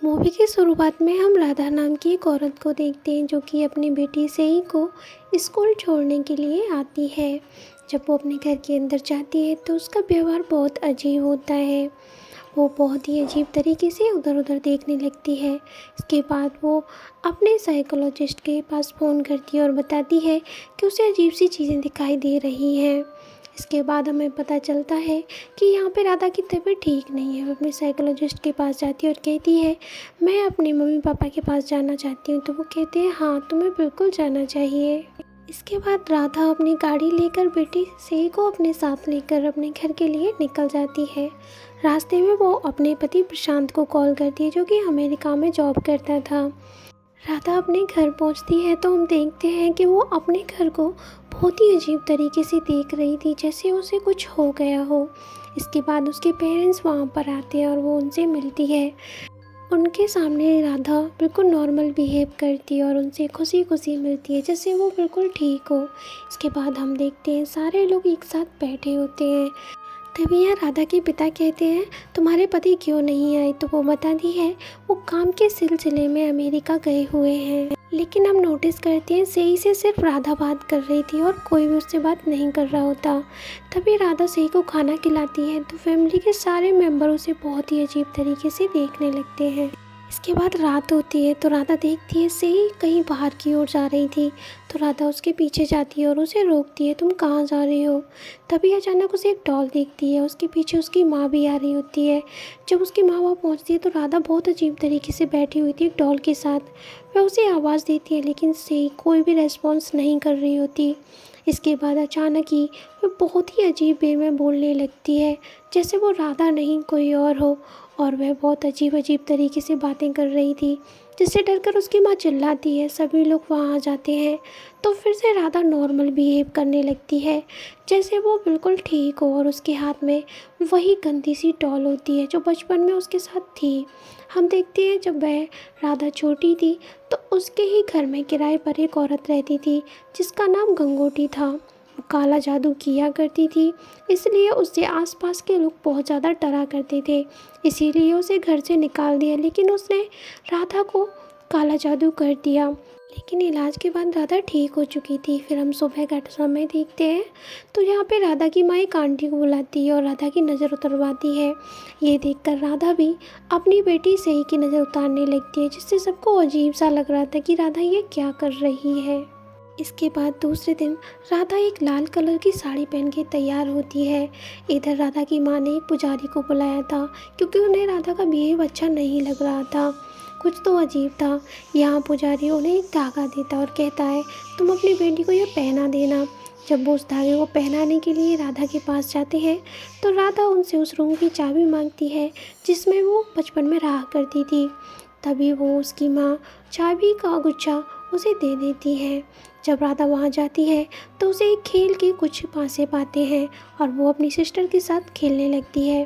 Movie की शुरुआत में हम राधा नाम की एक औरत को देखते हैं जो कि अपनी बेटी सेई को स्कूल छोड़ने के लिए आती है। जब वो अपने घर के अंदर जाती है तो उसका व्यवहार बहुत अजीब होता है। वो बहुत ही अजीब तरीके से उधर उधर देखने लगती है। इसके बाद वो अपने साइकोलॉजिस्ट के पास फ़ोन करती है और बताती है कि उसे अजीब सी चीज़ें दिखाई दे रही हैं। इसके बाद हमें पता चलता है कि यहाँ पे राधा की तबीयत ठीक नहीं है। वो अपने साइकोलॉजिस्ट के पास जाती है और कहती है मैं अपने मम्मी पापा के पास जाना चाहती हूँ। तो वो कहते हैं हाँ तुम्हें बिल्कुल जाना चाहिए। इसके बाद राधा अपनी गाड़ी लेकर बेटी सेई को अपने साथ लेकर अपने घर के लिए निकल जाती है। रास्ते में वो अपने पति प्रशांत को कॉल करती है जो कि अमेरिका में जॉब करता था। राधा अपने घर पहुंचती है तो हम देखते हैं कि वो अपने घर को बहुत ही अजीब तरीके से देख रही थी, जैसे उसे कुछ हो गया हो। इसके बाद उसके पेरेंट्स वहाँ पर आते हैं और वो उनसे मिलती है। उनके सामने राधा बिल्कुल नॉर्मल बिहेव करती है और उनसे खुशी खुशी मिलती है जैसे वो बिल्कुल ठीक हो। इसके बाद हम देखते हैं सारे लोग एक साथ बैठे होते हैं। तभी यहाँ राधा के पिता कहते हैं तुम्हारे पति क्यों नहीं आए। तो वो बताती है वो काम के सिलसिले में अमेरिका गए हुए हैं। लेकिन हम नोटिस करते हैं सेई से सिर्फ राधा बात कर रही थी और कोई भी उससे बात नहीं कर रहा होता। तभी राधा सेई को खाना खिलाती है तो फैमिली के सारे मेंबर उसे बहुत ही अजीब तरीके से देखने लगते हैं। इसके बाद रात होती है तो राधा देखती है सेई कहीं बाहर की ओर जा रही थी। तो राधा उसके पीछे जाती है और उसे रोकती है तुम कहाँ जा रही हो। तभी अचानक उसे एक डॉल दिखती है, उसके पीछे उसकी माँ भी आ रही होती है। जब उसकी माँ वहाँ पहुँचती है तो राधा बहुत अजीब तरीके से बैठी हुई थी एक डॉल के साथ। वह उसे आवाज़ देती है लेकिन सेई कोई भी रेस्पॉन्स नहीं कर रही होती। इसके बाद अचानक ही वह बहुत ही अजीब वे में बोलने लगती है जैसे वो राधा नहीं कोई और हो। और वह बहुत अजीब अजीब तरीके से बातें कर रही थी जिससे डरकर उसकी माँ चिल्लाती है। सभी लोग वहाँ आ जाते हैं तो फिर से राधा नॉर्मल बिहेव करने लगती है जैसे वो बिल्कुल ठीक हो और उसके हाथ में वही गंदी सी डॉल होती है जो बचपन में उसके साथ थी। हम देखते हैं जब वह राधा छोटी थी तो उसके ही घर में किराए पर एक औरत रहती थी जिसका नाम गंगोटी था। वो काला जादू किया करती थी, इसलिए उससे आसपास के लोग बहुत ज़्यादा डरा करते थे। इसीलिए उसे घर से निकाल दिया, लेकिन उसने राधा को काला जादू कर दिया। लेकिन इलाज के बाद राधा ठीक हो चुकी थी। फिर हम सुबह का समय देखते हैं तो यहाँ पे राधा की माँ एक आंटी को बुलाती है और राधा की नज़र उतरवाती है। ये देखकर राधा भी अपनी बेटी सेई की नज़र उतारने लगती है जिससे सबको अजीब सा लग रहा था कि राधा ये क्या कर रही है। इसके बाद दूसरे दिन राधा एक लाल कलर की साड़ी पहन के तैयार होती है। इधर राधा की माँ ने एक पुजारी को बुलाया था क्योंकि उन्हें राधा का बिहेव अच्छा नहीं लग रहा था, कुछ तो अजीब था। यहाँ पुजारी उन्हें एक धागा देता और कहता है तुम अपनी बेटी को यह पहना देना। जब वो उस धागे को पहनाने के लिए राधा के पास जाते हैं तो राधा उनसे उस रूम की चाबी मांगती है जिसमें वो बचपन में रहा करती थी। तभी वो उसकी माँ चाबी का गुच्छा उसे दे देती है। जब राधा वहाँ जाती है तो उसे एक खेल के कुछ पासे पाते हैं और वो अपनी सिस्टर के साथ खेलने लगती है।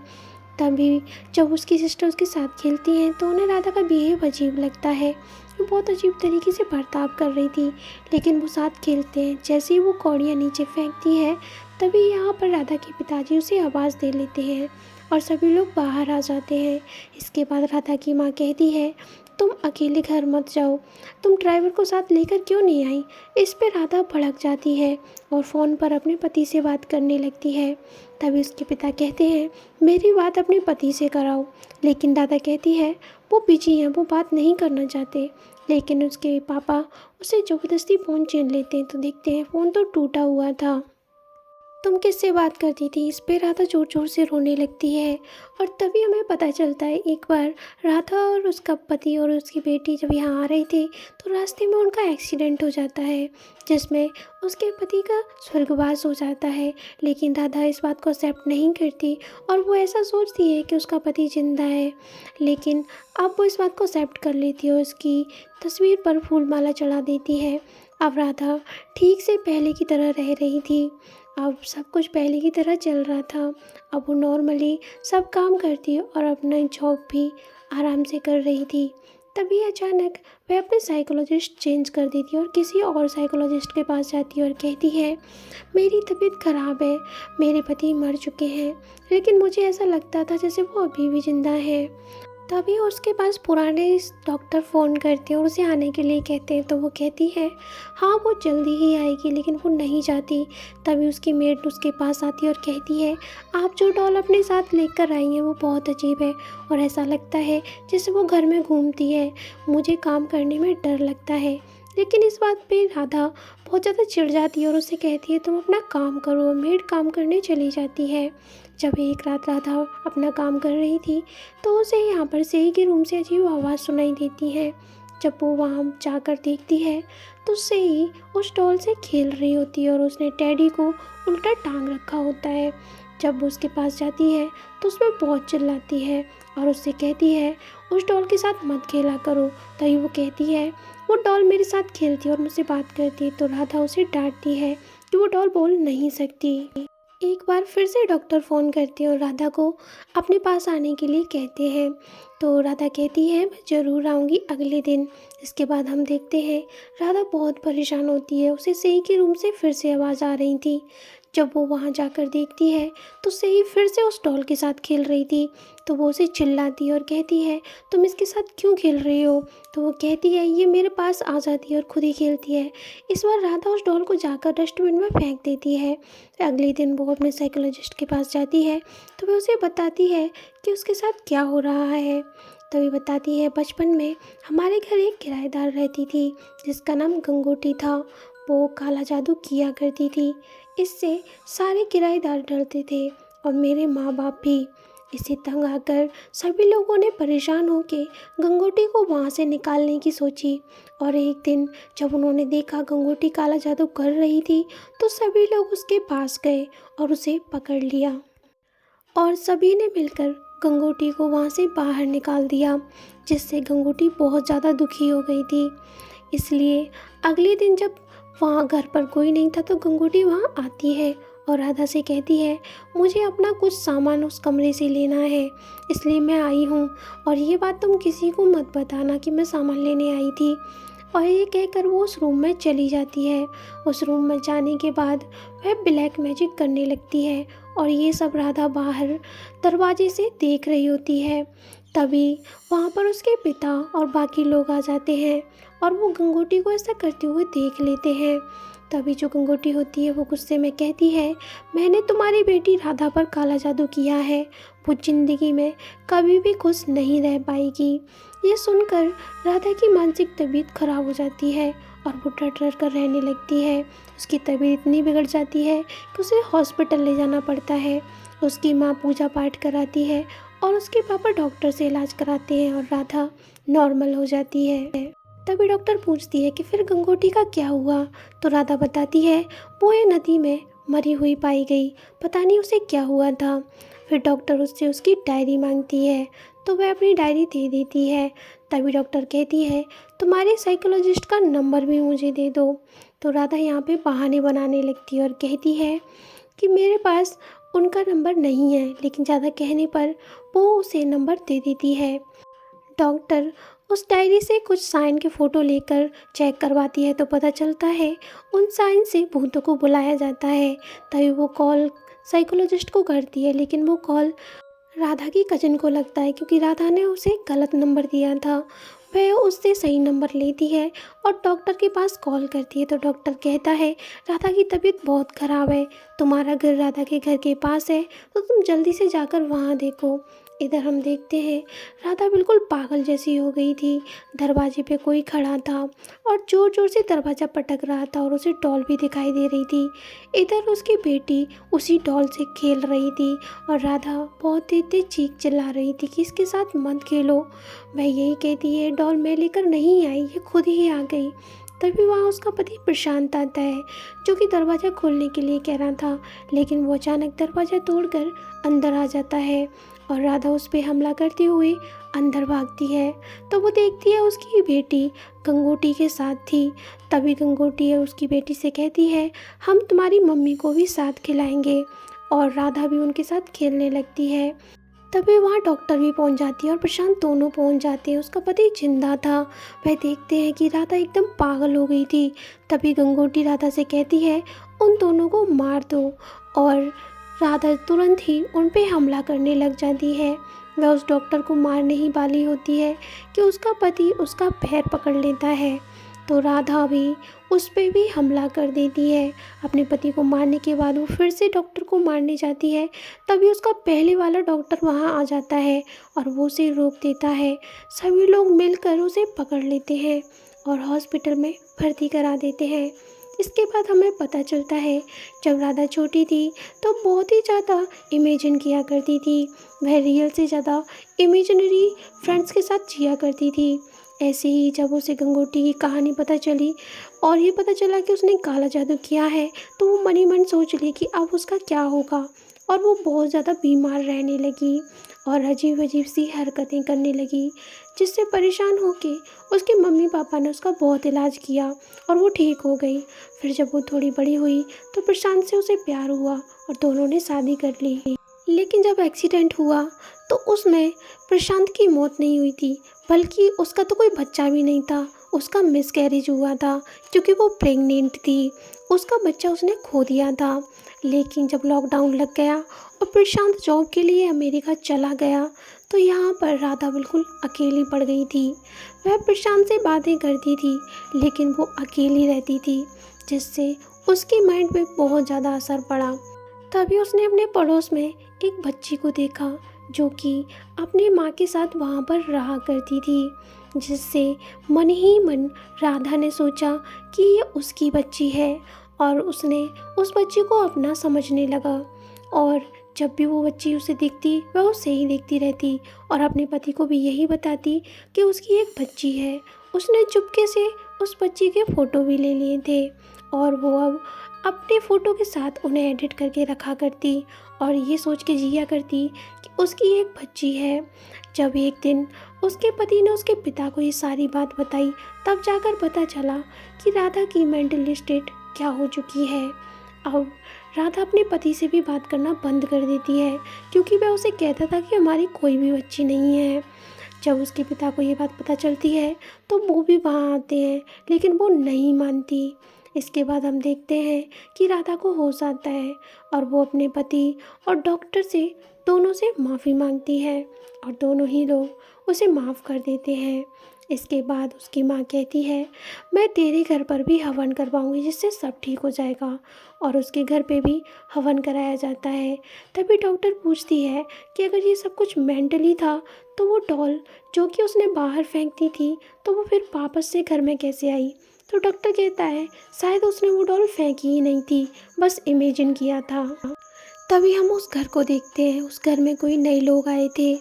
तभी जब उसकी सिस्टर उसके साथ खेलती हैं तो उन्हें राधा का बिहेव अजीब लगता है। वो बहुत अजीब तरीके से बर्ताव कर रही थी, लेकिन वो साथ खेलते हैं। जैसे ही वो कौड़ियाँ नीचे फेंकती है तभी यहाँ पर राधा के पिताजी उसे आवाज़ दे लेते हैं और सभी लोग बाहर आ जाते हैं। इसके बाद राधा की माँ कहती है तुम अकेले घर मत जाओ, तुम ड्राइवर को साथ लेकर क्यों नहीं आई। इस पे राधा भड़क जाती है और फ़ोन पर अपने पति से बात करने लगती है। तभी उसके पिता कहते हैं मेरी बात अपने पति से कराओ, लेकिन राधा कहती है वो बिजी हैं, वो बात नहीं करना चाहते। लेकिन उसके पापा उसे ज़बरदस्ती फ़ोन छीन लेते हैं तो देखते हैं फ़ोन तो टूटा हुआ था। तुम किससे बात करती थी। इस पे राधा ज़ोर ज़ोर से रोने लगती है और तभी हमें पता चलता है एक बार राधा और उसका पति और उसकी बेटी जब यहाँ आ रहे थे तो रास्ते में उनका एक्सीडेंट हो जाता है जिसमें उसके पति का स्वर्गवास हो जाता है। लेकिन राधा इस बात को एक्सेप्ट नहीं करती और वो ऐसा सोचती है कि उसका पति जिंदा है। लेकिन अब वो इस बात को एक्सेप्ट कर लेती है और उसकी तस्वीर पर फूलमाला चढ़ा देती है। अब राधा ठीक से पहले की तरह रह रही थी। अब सब कुछ पहले की तरह चल रहा था। अब वो नॉर्मली सब काम करती और अपना जॉब भी आराम से कर रही थी। तभी अचानक वह अपने साइकोलॉजिस्ट चेंज कर देती है और किसी और साइकोलॉजिस्ट के पास जाती है और कहती है मेरी तबीयत ख़राब है, मेरे पति मर चुके हैं, लेकिन मुझे ऐसा लगता था जैसे वो अभी भी ज़िंदा है। तभी उसके पास पुराने डॉक्टर फ़ोन करते हैं और उसे आने के लिए कहते हैं। तो वो कहती है हाँ वो जल्दी ही आएगी, लेकिन वो नहीं जाती। तभी उसकी मेड उसके पास आती है और कहती है आप जो डॉल अपने साथ लेकर आई हैं वो बहुत अजीब है और ऐसा लगता है जैसे वो घर में घूमती है। मुझे काम करने में डर लगता है। लेकिन इस बात पे राधा बहुत ज़्यादा चिढ़ जाती है और उसे कहती है तुम अपना काम करो। मेड काम करने चली जाती है। जब एक रात राधा अपना काम कर रही थी तो उसे यहाँ पर सेई के रूम से अजीब आवाज़ सुनाई देती है। जब वो वहाँ जाकर देखती है तो सेई उस डॉल से खेल रही होती है और उसने टेडी को उल्टा टांग रखा होता है। जब वो उसके पास जाती है तो उसमें बहुत चिल्लाती है और उससे कहती है उस डॉल के साथ मत खेला करो। तभी वो कहती है वो डॉल मेरे साथ खेलती है और मुझसे बात करती है। तो राधा उसे डांटती है कि वो डॉल बोल नहीं सकती। एक बार फिर से डॉक्टर फ़ोन करते हैं और राधा को अपने पास आने के लिए कहते हैं। तो राधा कहती है मैं ज़रूर आऊँगी अगले दिन। इसके बाद हम देखते हैं राधा बहुत परेशान होती है। उसे सेई के रूम से फिर से आवाज़ आ रही थी। जब वो वहाँ जाकर देखती है तो सेई फिर से उस डॉल के साथ खेल रही थी। तो वो उसे चिल्लाती है और कहती है तुम इसके साथ क्यों खेल रही हो। तो वो कहती है ये मेरे पास आ जाती है और खुद ही खेलती है। इस बार राधा उस डॉल को जाकर डस्टबिन में फेंक देती है। अगले दिन वो अपने साइकोलॉजिस्ट के पास जाती है तो वह उसे बताती है कि उसके साथ क्या हो रहा है। तभी बताती है बचपन में हमारे घर एक किराएदार रहती थी जिसका नाम गंगोटी था। वो काला जादू किया करती थी। इससे सारे किराएदार डरते थे और मेरे माँ बाप भी। इससे तंग आकर सभी लोगों ने परेशान होकर गंगोटी को वहाँ से निकालने की सोची। और एक दिन जब उन्होंने देखा गंगोटी काला जादू कर रही थी तो सभी लोग उसके पास गए और उसे पकड़ लिया और सभी ने मिलकर गंगोटी को वहाँ से बाहर निकाल दिया, जिससे गंगोटी बहुत ज़्यादा दुखी हो गई थी। इसलिए अगले दिन जब वहाँ घर पर कोई नहीं था तो गंगोटी वहाँ आती है और राधा से कहती है मुझे अपना कुछ सामान उस कमरे से लेना है, इसलिए मैं आई हूँ और ये बात तुम किसी को मत बताना कि मैं सामान लेने आई थी। और ये कहकर वो उस रूम में चली जाती है। उस रूम में जाने के बाद वह ब्लैक मैजिक करने लगती है और ये सब राधा बाहर दरवाजे से देख रही होती है। तभी वहाँ पर उसके पिता और बाकी लोग आ जाते हैं और वो गंगोटी को ऐसा करते हुए देख लेते हैं। तभी जो गंगोटी होती है वो गुस्से में कहती है मैंने तुम्हारी बेटी राधा पर काला जादू किया है, वो ज़िंदगी में कभी भी खुश नहीं रह पाएगी। ये सुनकर राधा की मानसिक तबीयत खराब हो जाती है और वो डर डर कर रहने लगती है। उसकी तबीयत इतनी बिगड़ जाती है कि उसे हॉस्पिटल ले जाना पड़ता है। उसकी माँ पूजा पाठ कराती है और उसके पापा डॉक्टर से इलाज कराते हैं और राधा नॉर्मल हो जाती है। तभी डॉक्टर पूछती है कि फिर गंगोटी का क्या हुआ। तो राधा बताती है वो ये नदी में मरी हुई पाई गई, पता नहीं उसे क्या हुआ था। फिर डॉक्टर उससे उसकी डायरी मांगती है तो वह अपनी डायरी दे देती है। तभी डॉक्टर कहती है तुम्हारे साइकोलॉजिस्ट का नंबर भी मुझे दे दो। तो राधा यहाँ पे बहाने बनाने लगती है और कहती है कि मेरे पास उनका नंबर नहीं है, लेकिन ज़्यादा कहने पर वो उसे नंबर दे देती है। डॉक्टर उस डायरी से कुछ साइन के फ़ोटो लेकर चेक करवाती है तो पता चलता है उन साइन से भूतों को बुलाया जाता है। तभी वो कॉल साइकोलॉजिस्ट को करती है, लेकिन वो कॉल राधा की कज़न को लगता है क्योंकि राधा ने उसे गलत नंबर दिया था। वह उससे सही नंबर लेती है और डॉक्टर के पास कॉल करती है तो डॉक्टर कहता है राधा की तबीयत बहुत ख़राब है, तुम्हारा घर राधा के घर के पास है तो तुम जल्दी से जाकर वहाँ देखो। इधर हम देखते हैं राधा बिल्कुल पागल जैसी हो गई थी। दरवाजे पे कोई खड़ा था और ज़ोर ज़ोर से दरवाज़ा पटक रहा था और उसे डॉल भी दिखाई दे रही थी। इधर उसकी बेटी उसी डॉल से खेल रही थी और राधा बहुत तेज तेज चीख चिल्ला रही थी कि इसके साथ मत खेलो। वह यही कहती है डॉल मैं लेकर नहीं आई, ये खुद ही आ गई। तभी वहाँ उसका पति प्रशांत आता है जो कि दरवाज़ा खोलने के लिए कह रहा था, लेकिन वो अचानक दरवाज़ा तोड़कर अंदर आ जाता है और राधा उस पर हमला करते हुए अंदर भागती है। तो वो देखती है उसकी बेटी गंगोटी के साथ थी। तभी गंगोटी है उसकी बेटी से कहती है हम तुम्हारी मम्मी को भी साथ खिलाएंगे और राधा भी उनके साथ खेलने लगती है। तभी वहाँ डॉक्टर भी पहुँच जाती है और प्रशांत दोनों पहुँच जाते हैं। उसका पति जिंदा था। वह देखते हैं कि राधा एकदम पागल हो गई थी। तभी गंगोटी राधा से कहती है उन दोनों को मार दो और राधा तुरंत ही उन पे हमला करने लग जाती है। वह उस डॉक्टर को मारने ही वाली होती है कि उसका पति उसका पैर पकड़ लेता है। तो राधा भी उस पे भी हमला कर देती है। अपने पति को मारने के बाद वो फिर से डॉक्टर को मारने जाती है, तभी उसका पहले वाला डॉक्टर वहाँ आ जाता है और वो उसे रोक देता है। सभी लोग मिलकर उसे पकड़ लेते हैं और हॉस्पिटल में भर्ती करा देते हैं। इसके बाद हमें पता चलता है, जब राधा छोटी थी तो बहुत ही ज़्यादा इमेजिन किया करती थी। वह रियल से ज़्यादा इमेजिनरी फ्रेंड्स के साथ जिया करती थी। ऐसे ही जब उसे गंगोटी की कहानी पता चली और ये पता चला कि उसने काला जादू किया है, तो वो मन ही मन सोच ली कि अब उसका क्या होगा। और वो बहुत ज़्यादा बीमार रहने लगी और अजीब अजीब सी हरकतें करने लगी, जिससे परेशान होके उसके मम्मी पापा ने उसका बहुत इलाज किया और वो ठीक हो गई। फिर जब वो थोड़ी बड़ी हुई तो प्रशांत से उसे प्यार हुआ और दोनों ने शादी कर ली। लेकिन जब एक्सीडेंट हुआ तो उसमें प्रशांत की मौत नहीं हुई थी, बल्कि उसका तो कोई बच्चा भी नहीं था। उसका मिसकैरेज हुआ था क्योंकि वो प्रेग्नेंट थी। उसका बच्चा उसने खो दिया था। लेकिन जब लॉकडाउन लग गया और प्रशांत जॉब के लिए अमेरिका चला गया, तो यहाँ पर राधा बिल्कुल अकेली पड़ गई थी। वह प्रशांत से बातें करती थी, लेकिन वो अकेली रहती थी, जिससे उसके माइंड पे बहुत ज़्यादा असर पड़ा। तभी उसने अपने पड़ोस में एक बच्ची को देखा, जो कि अपनी माँ के साथ वहाँ पर रहा करती थी, जिससे मन ही मन राधा ने सोचा कि ये उसकी बच्ची है और उसने उस बच्ची को अपना समझने लगा। और जब भी वो बच्ची उसे दिखती, वह उसे ही देखती रहती और अपने पति को भी यही बताती कि उसकी एक बच्ची है। उसने चुपके से उस बच्ची के फ़ोटो भी ले लिए थे और वो अब अपने फ़ोटो के साथ उन्हें एडिट करके रखा करती और ये सोच के जिया करती कि उसकी एक बच्ची है। जब एक दिन उसके पति ने उसके पिता को ये सारी बात बताई, तब जाकर पता चला कि राधा की मेंटल स्टेट क्या हो चुकी है। अब राधा अपने पति से भी बात करना बंद कर देती है, क्योंकि वह उसे कहता था कि हमारी कोई भी बच्ची नहीं है। जब उसके पिता को ये बात पता चलती है तो वो भी वहाँ आते हैं, लेकिन वो नहीं मानती। इसके बाद हम देखते हैं कि राधा को होश आता है और वो अपने पति और डॉक्टर से दोनों से माफ़ी मांगती है और दोनों ही लोग उसे माफ़ कर देते हैं। इसके बाद उसकी माँ कहती है, मैं तेरे घर पर भी हवन करवाऊंगी, जिससे सब ठीक हो जाएगा। और उसके घर पे भी हवन कराया जाता है। तभी डॉक्टर पूछती है कि अगर ये सब कुछ मेंटली था, तो वो डॉल जो कि उसने बाहर फेंक दी थी, तो वो फिर वापस से घर में कैसे आई। तो डॉक्टर कहता है, शायद उसने वो डॉल फेंकी ही नहीं थी, बस इमेजिन किया था। तभी हम उस घर को देखते हैं। उस घर में कोई नए लोग आए थे।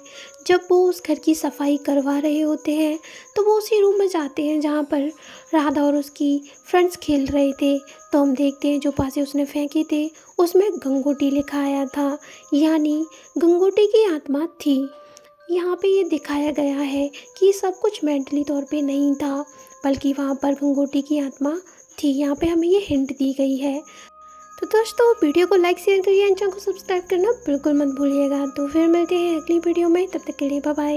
जब वो उस घर की सफाई करवा रहे होते हैं, तो वो उसी रूम में जाते हैं जहाँ पर राधा और उसकी फ्रेंड्स खेल रहे थे। तो हम देखते हैं जो पासे उसने फेंके थे, उसमें गंगोटी लिखा आया था, यानी गंगोटी की आत्मा थी। यहाँ पे ये दिखाया गया है कि सब कुछ मेंटली तौर पे नहीं था, बल्कि वहाँ पर गंगोटी की आत्मा थी। यहाँ पे हमें ये हिंट दी गई है। तो दोस्तों, वीडियो को लाइक शेयर करिए, चैनल को सब्सक्राइब करना बिल्कुल मत भूलिएगा। तो फिर मिलते हैं अगली वीडियो में, तब तक के लिए बाय बाय।